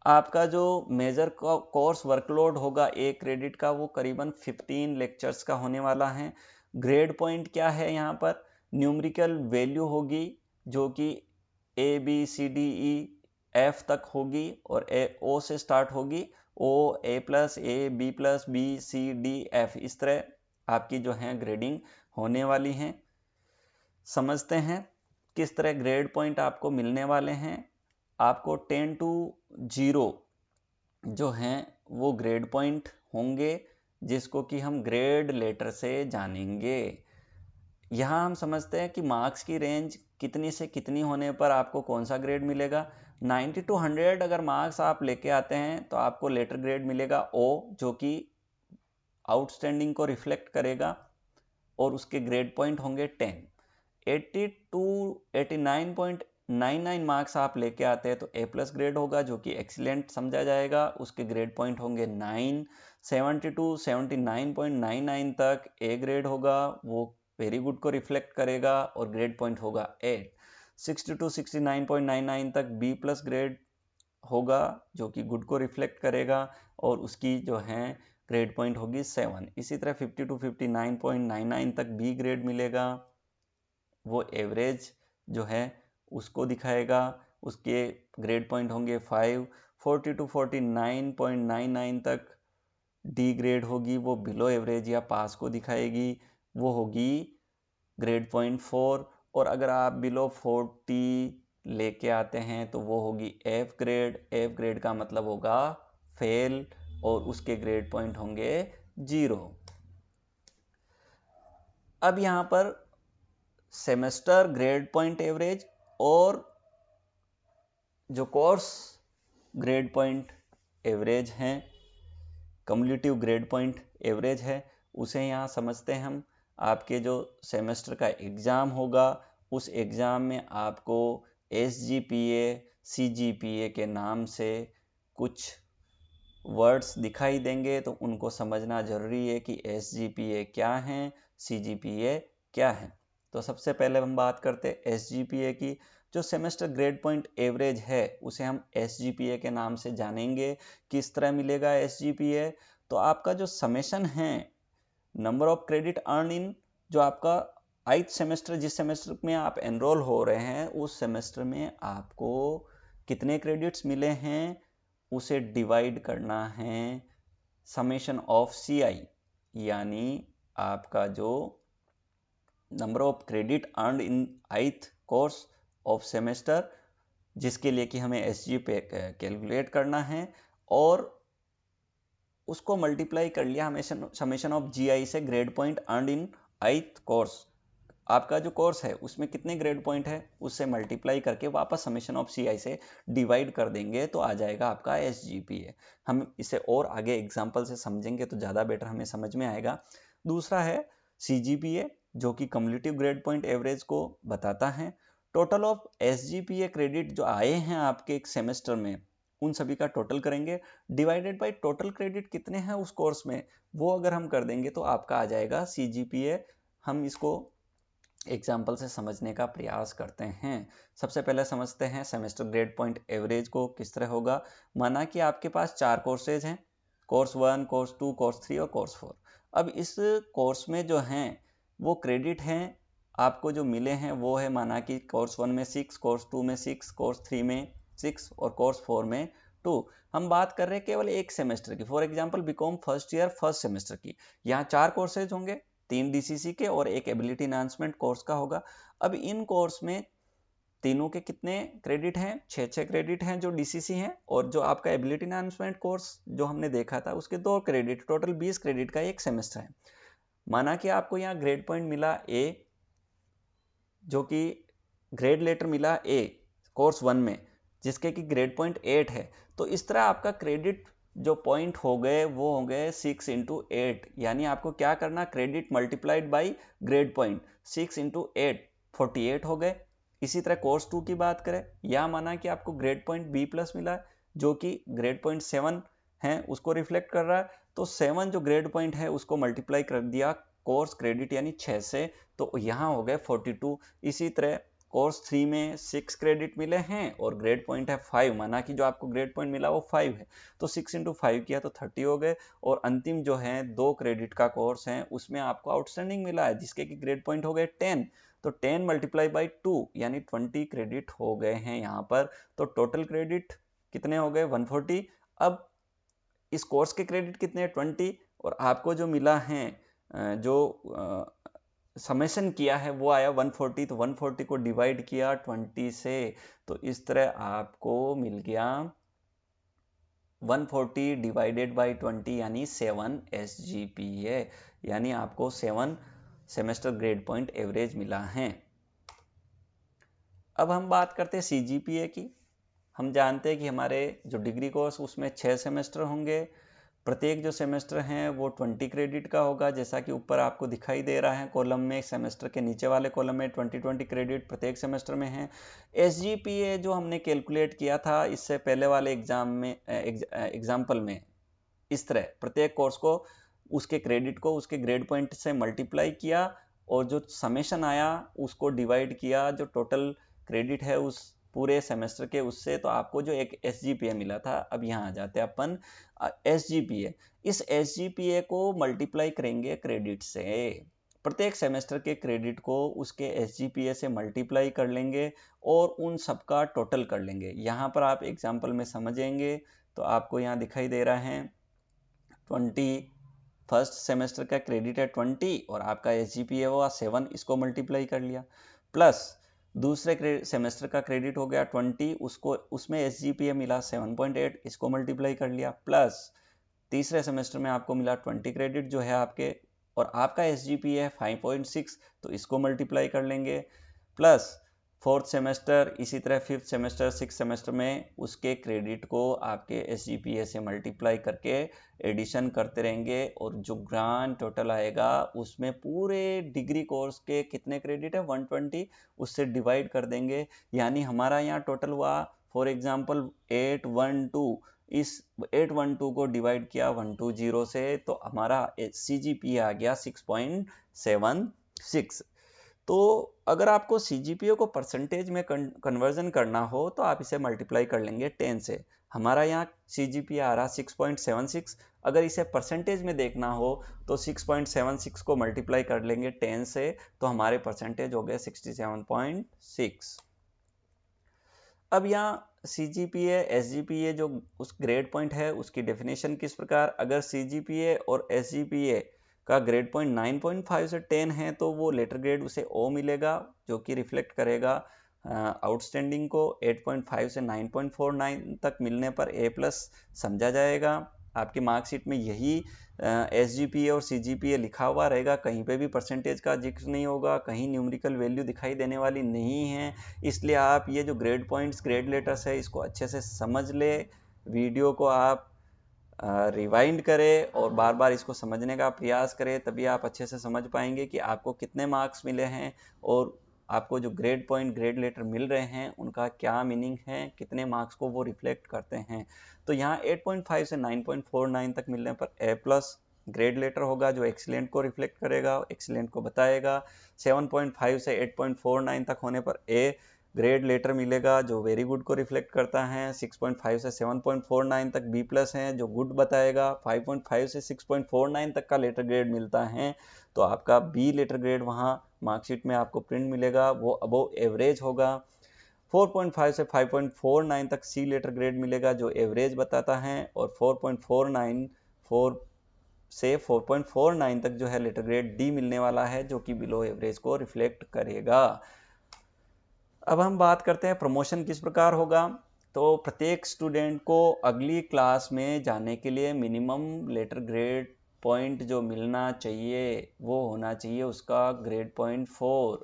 आपका जो मेजर कोर्स वर्कलोड होगा एक क्रेडिट का, वो करीबन 15 लेक्चर्स का होने वाला है। ग्रेड पॉइंट क्या है यहाँ पर, न्यूमेरिकल वैल्यू होगी जो कि ABCDEF तक होगी और O से स्टार्ट होगी, O A+A B+B C D F, इस तरह आपकी जो है ग्रेडिंग होने वाली है। समझते हैं किस तरह ग्रेड पॉइंट आपको मिलने वाले हैं। आपको 10 to 0 जो हैं वो ग्रेड पॉइंट होंगे, जिसको कि हम ग्रेड लेटर से जानेंगे। यहाँ हम समझते हैं कि मार्क्स की रेंज कितनी से कितनी होने पर आपको कौन सा ग्रेड मिलेगा। 90 to 100 अगर मार्क्स आप लेके आते हैं तो आपको लेटर ग्रेड मिलेगा O, जो कि आउटस्टैंडिंग को रिफ्लेक्ट करेगा और उसके ग्रेड पॉइंट होंगे 10। 80 to 89.99 मार्क्स आप लेके आते हैं तो A+ ग्रेड होगा, जो कि एक्सीलेंट समझा जाएगा, उसके ग्रेड पॉइंट होंगे 9। 70 to 79.99 तक A ग्रेड होगा, वो वेरी गुड को रिफ्लेक्ट करेगा और ग्रेड पॉइंट होगा 8। 60 to 69.99 तक B+ ग्रेड होगा, जो कि गुड को रिफ्लेक्ट करेगा और उसकी जो है ग्रेड पॉइंट होगी 7। इसी तरह 50 to 59.99 तक B ग्रेड मिलेगा, वो एवरेज जो है उसको दिखाएगा, उसके ग्रेड पॉइंट होंगे 5। 40 to 49.99 तक डी ग्रेड होगी, वो बिलो एवरेज या पास को दिखाएगी, वो होगी ग्रेड पॉइंट 4। और अगर आप बिलो 40 लेके आते हैं तो वो होगी F ग्रेड। F ग्रेड का मतलब होगा फेल और उसके ग्रेड पॉइंट होंगे 0। अब यहाँ पर सेमेस्टर ग्रेड पॉइंट एवरेज और जो कोर्स ग्रेड पॉइंट एवरेज हैं, कम्युलेटिव ग्रेड पॉइंट एवरेज है, उसे यहाँ समझते हैं हम। आपके जो सेमेस्टर का एग्ज़ाम होगा उस एग्ज़ाम में आपको SGPA CGPA के नाम से कुछ वर्ड्स दिखाई देंगे, तो उनको समझना ज़रूरी है कि SGPA क्या है, CGPA क्या है। तो सबसे पहले हम बात करते हैं SGPA की। जो सेमेस्टर ग्रेड पॉइंट एवरेज है उसे हम SGPA के नाम से जानेंगे। किस तरह मिलेगा SGPA, तो आपका जो समेशन है, number of credit earn in, जो आपका 8th सेमेस्टर, जिस सेमेस्टर में आप एनरोल हो रहे हैं उस सेमेस्टर में आपको कितने क्रेडिट्स मिले हैं उसे डिवाइड करना है समेशन ऑफ CI, यानी आपका जो number of credit earned in 8th course of semester, जिसके लिए कि हमें SGPA कैलकुलेट करना है, और उसको मल्टीप्लाई कर लिया हमें समेशन ऑफ GI से, ग्रेड पॉइंट अर्नड इन 8th कोर्स। आपका जो कोर्स है उसमें कितने ग्रेड पॉइंट है उससे मल्टीप्लाई करके वापस समेशन ऑफ CI से डिवाइड कर देंगे तो आ जाएगा आपका SGPA। हम इसे और आगे एग्जांपल से समझेंगे तो ज़्यादा बेटर हमें समझ में आएगा। दूसरा है CGPA, जो कि कम्युलेटिव ग्रेड पॉइंट एवरेज को बताता है। टोटल ऑफ SGPA क्रेडिट जो आए हैं आपके एक सेमेस्टर में उन सभी का टोटल करेंगे, डिवाइडेड बाय टोटल क्रेडिट कितने हैं उस कोर्स में, वो अगर हम कर देंगे तो आपका आ जाएगा CGPA। हम इसको एग्जाम्पल से समझने का प्रयास करते हैं। सबसे पहले समझते हैं सेमेस्टर ग्रेड पॉइंट एवरेज को किस तरह होगा। माना कि आपके पास 4 कोर्सेज हैं, कोर्स 1, कोर्स 2, कोर्स 3 और कोर्स 4। अब इस कोर्स में जो हैं वो क्रेडिट हैं आपको जो मिले हैं वो है, माना कि कोर्स 1 में 6, कोर्स 2 में 6, कोर्स 3 में 6 और कोर्स 4 में 2। हम बात कर रहे हैं केवल एक सेमेस्टर की, for example BCom first year first semester की। यहाँ 4 कोर्सेज होंगे, 3 DCC के और एक एबिलिटी एनहांसमेंट कोर्स का होगा। अब इन कोर्स में तीनों के कितने क्रेडिट हैं, 6 क्रेडिट हैं जो DCC हैं, और जो आपका एबिलिटी एनहांसमेंट कोर्स जो हमने देखा था उसके 2 क्रेडिट, टोटल 20 क्रेडिट का एक सेमेस्टर है। माना कि आपको यहाँ ग्रेड पॉइंट मिला A, जो कि ग्रेड लेटर मिला A कोर्स 1 में, जिसके कि ग्रेड पॉइंट 8 है। तो इस तरह आपका क्रेडिट जो पॉइंट हो गए वो हो गए 6 × 8, यानी आपको क्या करना, credit multiplied by grade point, 6 × 8 48 हो गए। इसी तरह कोर्स 2 की बात करें, यहाँ माना कि आपको ग्रेड पॉइंट B+ मिला है जो कि ग्रेड पॉइंट 7 है उसको रिफ्लेक्ट कर रहा है, तो 7 जो ग्रेड पॉइंट है उसको मल्टीप्लाई कर दिया कोर्स क्रेडिट यानी 6 से, तो यहाँ हो गए 42। इसी तरह कोर्स 3 में 6 क्रेडिट मिले हैं और ग्रेड पॉइंट है 5, माना कि जो आपको ग्रेड पॉइंट मिला वो 5 है, तो 6 × 5 किया तो 30 हो गए। और अंतिम जो है 2 क्रेडिट का कोर्स है उसमें आपको आउटस्टैंडिंग मिला है जिसके कि ग्रेड पॉइंट हो गए 10, तो 10 × 2 यानी 20 क्रेडिट हो गए हैं यहाँ पर। तो टोटल क्रेडिट कितने हो गए, 140। अब इस कोर्स के क्रेडिट कितने हैं, 20, और आपको जो मिला है जो समेशन किया है वो आया 140, तो 140 को डिवाइड किया 20 से, तो इस तरह आपको मिल गया 140 डिवाइडेड बाई 20 यानी 7 SGPA, यानी आपको 7 सेमेस्टर ग्रेड पॉइंट एवरेज मिला है। अब हम बात करते हैं CGPA की। हम जानते हैं कि हमारे जो डिग्री कोर्स उसमें 6 सेमेस्टर होंगे, प्रत्येक जो सेमेस्टर हैं वो 20 क्रेडिट का होगा, जैसा कि ऊपर आपको दिखाई दे रहा है कॉलम में, सेमेस्टर के नीचे वाले कॉलम में 20 क्रेडिट प्रत्येक सेमेस्टर में है। SGPA जो हमने कैलकुलेट किया था इससे पहले वाले एग्जाम में एग्जाम्पल में, इस तरह प्रत्येक कोर्स को उसके क्रेडिट को उसके ग्रेड पॉइंट से मल्टीप्लाई किया और जो समेशन आया उसको डिवाइड किया जो टोटल क्रेडिट है उस पूरे सेमेस्टर के उससे, तो आपको जो एक SGPA मिला था। अब यहाँ आ जाते हैं अपन SGPA। इस SGPA को मल्टीप्लाई करेंगे क्रेडिट से, प्रत्येक सेमेस्टर के क्रेडिट को उसके SGPA से मल्टीप्लाई कर लेंगे और उन सबका टोटल कर लेंगे। यहाँ पर आप एग्जाम्पल में समझेंगे तो आपको यहाँ दिखाई दे रहा है 20, फर्स्ट सेमेस्टर का क्रेडिट है 20 और आपका SGPA हुआ 7, इसको मल्टीप्लाई कर लिया, प्लस दूसरे सेमेस्टर का क्रेडिट हो गया 20, उसको उसमें SGPA मिला 7.8, इसको मल्टीप्लाई कर लिया, प्लस तीसरे सेमेस्टर में आपको मिला 20 क्रेडिट जो है आपके, और आपका SGPA है 5.6, तो इसको मल्टीप्लाई कर लेंगे, प्लस फोर्थ सेमेस्टर, इसी तरह फिफ्थ सेमेस्टर, सिक्स सेमेस्टर में उसके क्रेडिट को आपके SGPA से मल्टीप्लाई करके एडिशन करते रहेंगे और जो ग्रांड टोटल आएगा उसमें पूरे डिग्री कोर्स के कितने क्रेडिट है 120, उससे डिवाइड कर देंगे, यानी हमारा यहाँ टोटल हुआ फॉर एग्जांपल 812, इस 812 को डिवाइड किया 120 से, तो हमारा CGPA आ गया 6.76। तो अगर आपको CGPA को परसेंटेज में कन्वर्जन करना हो तो आप इसे मल्टीप्लाई कर लेंगे 10 से। हमारा यहाँ CGPA आ रहा 6.76, अगर इसे परसेंटेज में देखना हो तो 6.76 को मल्टीप्लाई कर लेंगे 10 से, तो हमारे परसेंटेज हो गए 67.6। अब यहाँ CGPA SGPA जो उस ग्रेड पॉइंट है उसकी डेफिनेशन किस प्रकार, अगर CGPA और SGPA का ग्रेड पॉइंट 9.5 से 10 है तो वो लेटर ग्रेड उसे O मिलेगा जो कि रिफ्लेक्ट करेगा आउटस्टैंडिंग को। 8.5 से 9.49 तक मिलने पर A+ समझा जाएगा। आपकी मार्कशीट में यही SGPA और CGPA लिखा हुआ रहेगा, कहीं पे भी परसेंटेज का जिक्र नहीं होगा, कहीं न्यूमेरिकल वैल्यू दिखाई देने वाली नहीं है। इसलिए आप ये जो ग्रेड पॉइंट्स ग्रेड लेटर्स है इसको अच्छे से समझ ले, वीडियो को आप रिवाइंड करें और बार बार इसको समझने का प्रयास करें, तभी आप अच्छे से समझ पाएंगे कि आपको कितने मार्क्स मिले हैं और आपको जो ग्रेड पॉइंट ग्रेड लेटर मिल रहे हैं उनका क्या मीनिंग है, कितने मार्क्स को वो रिफ्लेक्ट करते हैं। तो यहाँ 8.5 से 9.49 तक मिलने पर ए प्लस ग्रेड लेटर होगा जो एक्सीलेंट को रिफ्लेक्ट करेगा, एक्सीलेंट को बताएगा। 7.5 से 8.49 तक होने पर ए ग्रेड लेटर मिलेगा जो वेरी गुड को रिफ्लेक्ट करता है। 6.5 से 7.49 तक बी प्लस है जो गुड बताएगा। 5.5 से 6.49 तक का लेटर ग्रेड मिलता है तो आपका बी लेटर ग्रेड वहाँ मार्कशीट में आपको प्रिंट मिलेगा, वो अबव एवरेज होगा। 4.5 से 5.49 तक सी लेटर ग्रेड मिलेगा जो एवरेज बताता है, और 4 से 4.49 तक जो है लेटर ग्रेड डी मिलने वाला है जो कि बिलो एवरेज को रिफ्लेक्ट करेगा। अब हम बात करते हैं प्रमोशन किस प्रकार होगा। तो प्रत्येक स्टूडेंट को अगली क्लास में जाने के लिए मिनिमम लेटर ग्रेड पॉइंट जो मिलना चाहिए वो होना चाहिए उसका ग्रेड पॉइंट 4,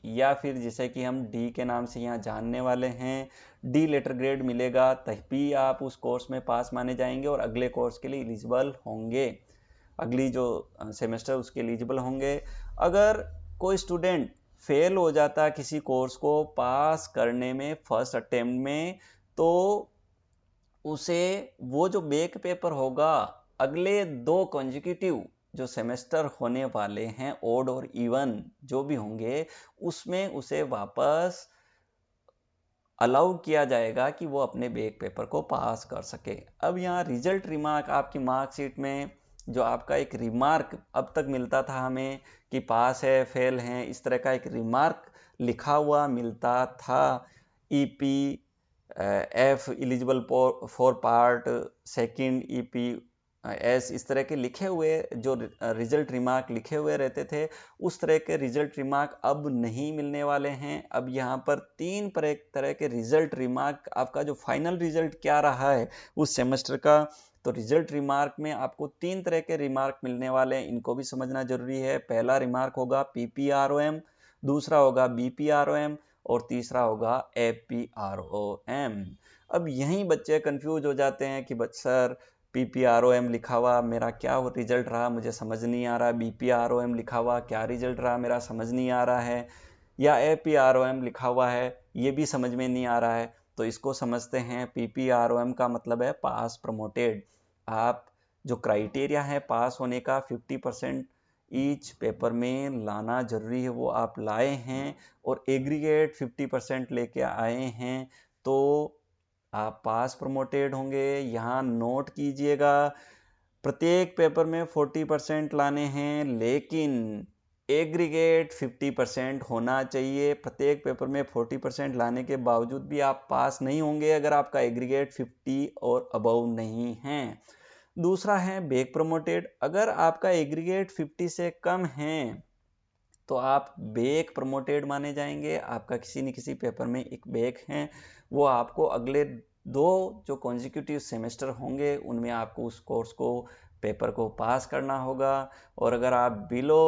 या फिर जिसे कि हम डी के नाम से यहाँ जानने वाले हैं। डी लेटर ग्रेड मिलेगा तभी आप उस कोर्स में पास माने जाएंगे और अगले कोर्स के लिए एलिजिबल होंगे, अगली जो सेमेस्टर उसके एलिजिबल होंगे। अगर कोई स्टूडेंट फेल हो जाता किसी कोर्स को पास करने में फर्स्ट अटेम्प्ट में, तो उसे वो जो बैक पेपर होगा अगले 2 कॉन्जिक्यूटिव जो सेमेस्टर होने वाले हैं ओड और इवन जो भी होंगे उसमें उसे वापस अलाउ किया जाएगा कि वो अपने बैक पेपर को पास कर सके। अब यहाँ रिजल्ट रिमार्क आपकी मार्कशीट में जो आपका एक रिमार्क अब तक मिलता था हमें कि पास है फेल है, इस तरह का एक रिमार्क लिखा हुआ मिलता था। EP F eligible for part second, EP S, इस तरह के लिखे हुए जो रिजल्ट रिमार्क लिखे हुए रहते थे उस तरह के रिजल्ट रिमार्क अब नहीं मिलने वाले हैं। अब यहाँ पर 3 तरह के रिजल्ट रिमार्क, आपका जो फाइनल रिजल्ट क्या रहा है उस सेमेस्टर का, तो रिजल्ट रिमार्क में आपको 3 तरह के रिमार्क मिलने वाले हैं, इनको भी समझना जरूरी है। पहला रिमार्क होगा पीपीआरओएम, दूसरा होगा बीपीआरओएम और तीसरा होगा एपीआरओएम। अब यहीं बच्चे कंफ्यूज हो जाते हैं कि सर पीपीआरओएम लिखा हुआ मेरा क्या रिजल्ट रहा मुझे समझ नहीं आ रहा, बीपीआरओएम लिखा हुआ क्या रिजल्ट रहा मेरा समझ नहीं आ रहा है, या एपीआरओएम लिखा हुआ है ये भी समझ में नहीं आ रहा है। तो इसको समझते हैं। पीपीआरओएम का मतलब है पास प्रमोटेड। आप जो क्राइटेरिया है पास होने का 50% ईच पेपर में लाना जरूरी है, वो आप लाए हैं और एग्रीगेट 50% लेके आए हैं तो आप पास प्रमोटेड होंगे। यहाँ नोट कीजिएगा प्रत्येक पेपर में 40% लाने हैं लेकिन एग्रीगेट 50% होना चाहिए। प्रत्येक पेपर में 40% लाने के बावजूद भी आप पास नहीं होंगे अगर आपका एग्रीगेट 50 और अबव नहीं है। दूसरा है बैक प्रमोटेड। अगर आपका एग्रीगेट 50 से कम है तो आप बैक प्रमोटेड माने जाएंगे। आपका किसी न किसी पेपर में एक बैक है, वो आपको अगले 2 जो कॉन्जिक्यूटिव सेमेस्टर होंगे उनमें आपको उस कोर्स को पेपर को पास करना होगा। और अगर आप बिलो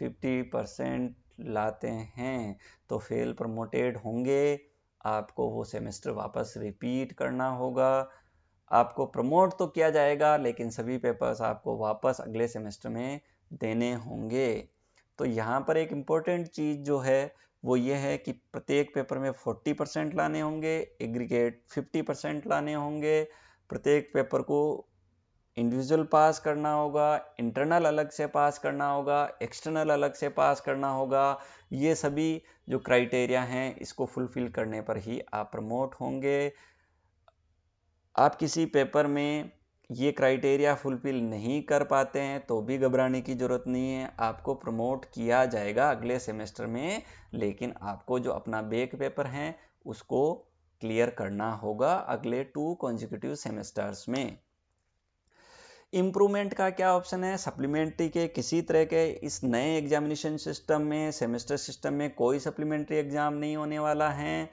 50% लाते हैं तो फेल प्रमोटेड होंगे, आपको वो सेमेस्टर वापस रिपीट करना होगा। आपको प्रमोट तो किया जाएगा लेकिन सभी पेपर्स आपको वापस अगले सेमेस्टर में देने होंगे। तो यहाँ पर एक इम्पोर्टेंट चीज जो है वो ये है कि प्रत्येक पेपर में 40% लाने होंगे, एग्रीगेट 50% लाने होंगे। प्रत्येक पेपर को इंडिविजुअल पास करना होगा, इंटरनल अलग से पास करना होगा, एक्सटर्नल अलग से पास करना होगा। ये सभी जो क्राइटेरिया हैं इसको फुलफिल करने पर ही आप प्रमोट होंगे। आप किसी पेपर में ये क्राइटेरिया फुलफिल नहीं कर पाते हैं तो भी घबराने की जरूरत नहीं है, आपको प्रमोट किया जाएगा अगले सेमेस्टर में, लेकिन आपको जो अपना बैक पेपर है उसको क्लियर करना होगा अगले 2 कॉन्जिक्यूटिव सेमेस्टर्स में। इम्प्रूवमेंट का क्या ऑप्शन है? सप्लीमेंट्री के किसी तरह के इस नए एग्जामिनेशन सिस्टम में, सेमेस्टर सिस्टम में कोई सप्लीमेंट्री एग्जाम नहीं होने वाला है।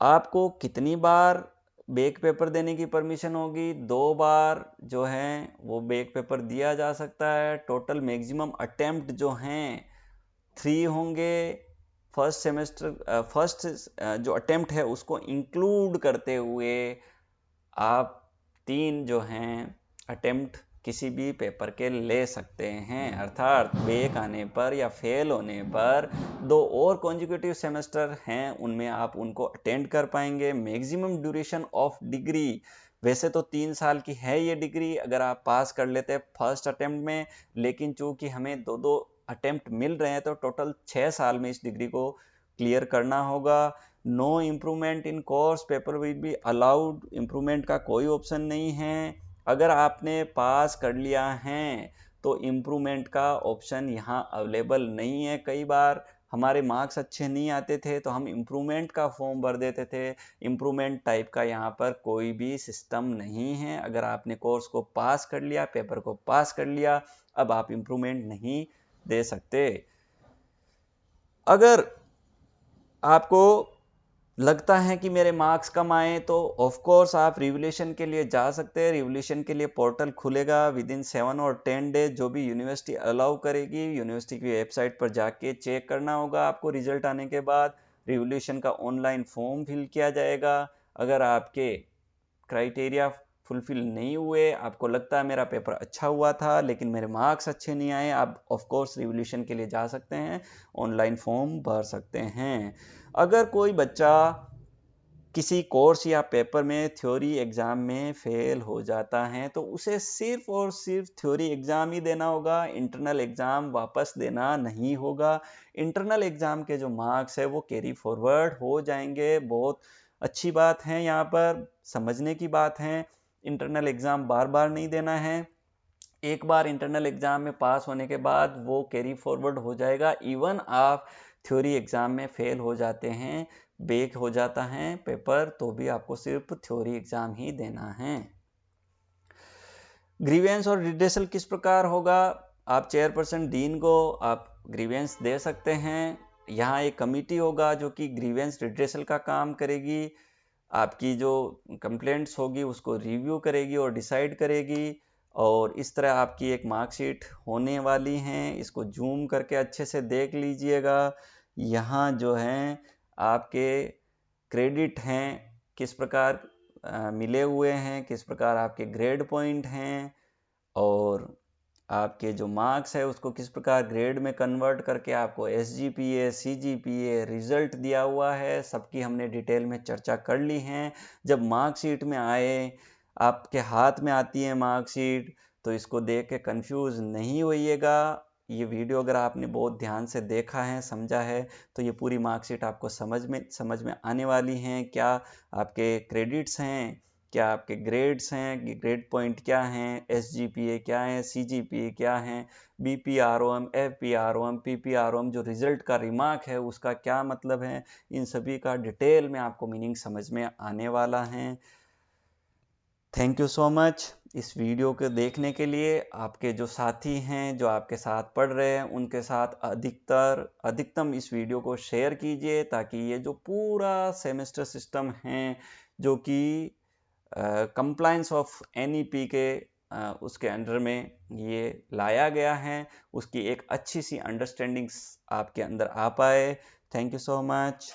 आपको कितनी बार बैक पेपर देने की परमिशन होगी? 2 बार जो है वो बैक पेपर दिया जा सकता है। टोटल मैक्सिमम अटेम्प्ट जो हैं 3 होंगे। फर्स्ट सेमेस्टर फर्स्ट जो अटेम्प्ट है उसको इंक्लूड करते हुए आप 3 जो हैं अटेम्प्ट किसी भी पेपर के ले सकते हैं। अर्थात बैक आने पर या फेल होने पर 2 और कॉन्जिक्यूटिव सेमेस्टर हैं, उनमें आप उनको अटेंड कर पाएंगे। मैक्सिमम ड्यूरेशन ऑफ डिग्री वैसे तो 3 साल की है ये डिग्री, अगर आप पास कर लेते हैं फर्स्ट अटेम्प्ट में, लेकिन चूंकि हमें 2 अटेम्प्ट मिल रहे हैं तो टोटल 6 साल में इस डिग्री को क्लियर करना होगा। No improvement in course paper will be allowed, improvement का कोई ऑप्शन नहीं है। अगर आपने पास कर लिया है तो इम्प्रूवमेंट का ऑप्शन यहाँ अवेलेबल नहीं है। कई बार हमारे मार्क्स अच्छे नहीं आते थे तो हम इम्प्रूवमेंट का फॉर्म भर देते थे। इम्प्रूवमेंट टाइप का यहाँ पर कोई भी सिस्टम नहीं है। अगर आपने कोर्स को पास कर लिया, पेपर को पास कर लिया, अब आप इम्प्रूवमेंट नहीं दे सकते। अगर आपको लगता है कि मेरे मार्क्स कम आए तो ऑफ कोर्स आप रिवोल्यूशन के लिए जा सकते हैं। रिवोल्यूशन के लिए पोर्टल खुलेगा विद इन 7 और 10 डेज, जो भी यूनिवर्सिटी अलाउ करेगी। यूनिवर्सिटी की वेबसाइट पर जाके चेक करना होगा आपको। रिजल्ट आने के बाद रिवोल्यूशन का ऑनलाइन फॉर्म फिल किया जाएगा। अगर आपके क्राइटेरिया फुलफिल नहीं हुए, आपको लगता है मेरा पेपर अच्छा हुआ था लेकिन मेरे मार्क्स अच्छे नहीं आए, आप ऑफ कोर्स रिवोल्यूशन के लिए जा सकते हैं, ऑनलाइन फॉर्म भर सकते हैं। अगर कोई बच्चा किसी कोर्स या पेपर में थ्योरी एग्जाम में फेल हो जाता है तो उसे सिर्फ और सिर्फ थ्योरी एग्जाम ही देना होगा, इंटरनल एग्जाम वापस देना नहीं होगा। इंटरनल एग्जाम के जो मार्क्स है वो कैरी फॉरवर्ड हो जाएंगे। बहुत अच्छी बात है, यहाँ पर समझने की बात है। इंटरनल एग्जाम बार बार नहीं देना है, एक बार इंटरनल एग्जाम में पास होने के बाद वो कैरी फॉरवर्ड हो जाएगा। इवन आप थ्योरी एग्जाम में फेल हो जाते हैं, बैक हो जाता है पेपर, तो भी आपको सिर्फ थ्योरी एग्जाम ही देना है। ग्रीवेंस और रिड्रेसल किस प्रकार होगा? आप चेयरपर्सन डीन को आप ग्रीवेंस दे सकते हैं। यहाँ एक कमिटी होगा जो कि ग्रीवेंस रिड्रेसल का काम करेगी। आपकी जो कंप्लेंट्स होगी उसको रिव्यू करेगी और डिसाइड करेगी। और इस तरह आपकी एक मार्कशीट होने वाली है, इसको जूम करके अच्छे से देख लीजिएगा। यहाँ जो है आपके क्रेडिट हैं किस प्रकार मिले हुए हैं, किस प्रकार आपके ग्रेड पॉइंट हैं, और आपके जो मार्क्स है उसको किस प्रकार ग्रेड में कन्वर्ट करके आपको SGPA, CGPA रिजल्ट दिया हुआ है। सबकी हमने डिटेल में चर्चा कर ली है। जब मार्कशीट में आए, आपके हाथ में आती है मार्कशीट, तो इसको देख के कंफ्यूज नहीं होइएगा। ये वीडियो अगर आपने बहुत ध्यान से देखा है, समझा है, तो ये पूरी मार्कशीट आपको समझ में आने वाली हैं। क्या आपके क्रेडिट्स हैं, क्या आपके ग्रेड्स हैं, ग्रेड पॉइंट क्या हैं, SGPA क्या है, CGPA क्या है, BPROM, FPROM, PPROM जो रिजल्ट का रिमार्क है उसका क्या मतलब है, इन सभी का डिटेल में आपको मीनिंग समझ में आने वाला है। थैंक यू सो मच इस वीडियो को देखने के लिए। आपके जो साथी हैं जो आपके साथ पढ़ रहे हैं उनके साथ अधिकतम इस वीडियो को शेयर कीजिए, ताकि ये जो पूरा सेमेस्टर सिस्टम है जो कि कंप्लायंस ऑफ NEP के उसके अंडर में ये लाया गया है, उसकी एक अच्छी सी अंडरस्टैंडिंग आपके अंदर आ पाए। Thank you so much.